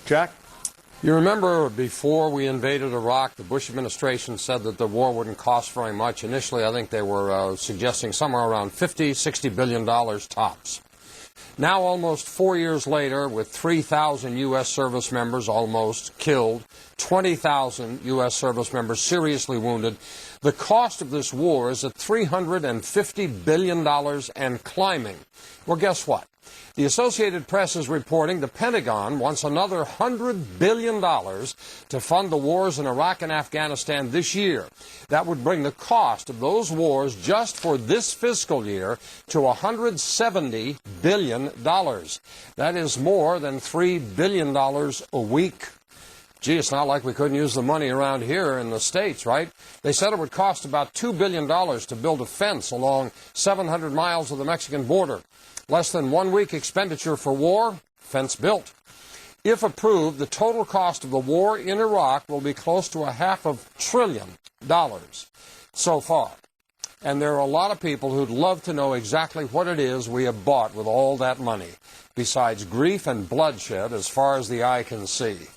Jack? You remember before we invaded Iraq, the Bush administration said that the war wouldn't cost very much. Initially, I think they were suggesting somewhere around $60 billion tops. Now, almost 4 years later, with 3,000 U.S. service members almost killed, 20,000 U.S. service members seriously wounded, the cost of this war is at $350 billion and climbing. Well, guess what? The Associated Press is reporting the Pentagon wants another $100 billion to fund the wars in Iraq and Afghanistan this year. That would bring the cost of those wars just for this fiscal year to $170 billion. That is more than $3 billion a week. Gee, it's not like we couldn't use the money around here in the States, right? They said it would cost about $2 billion to build a fence along 700 miles of the Mexican border. Less than 1 week expenditure for war, fence built. If approved, the total cost of the war in Iraq will be close to $500 billion so far. And there are a lot of people who'd love to know exactly what it is we have bought with all that money, besides grief and bloodshed as far as the eye can see.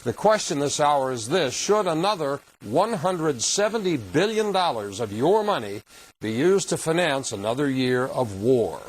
The question this hour is this: should another $170 billion of your money be used to finance another year of war?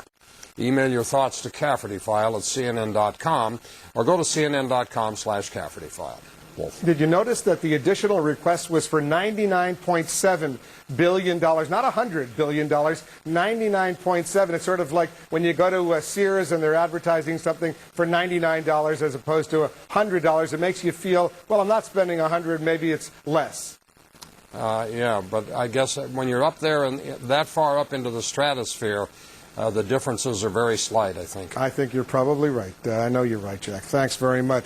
Email your thoughts to CaffertyFile@CNN.com or go to CNN.com/CaffertyFile. Wolf. Did you notice that the additional request was for $99.7 billion, not $100 billion, $99.7. It's sort of like when you go to Sears and they're advertising something for $99 as opposed to $100. It makes you feel, well, I'm not spending $100, maybe it's less. Yeah, but I guess when you're up there and that far up into the stratosphere, the differences are very slight, I think. I think you're probably right. I know you're right, Jack. Thanks very much.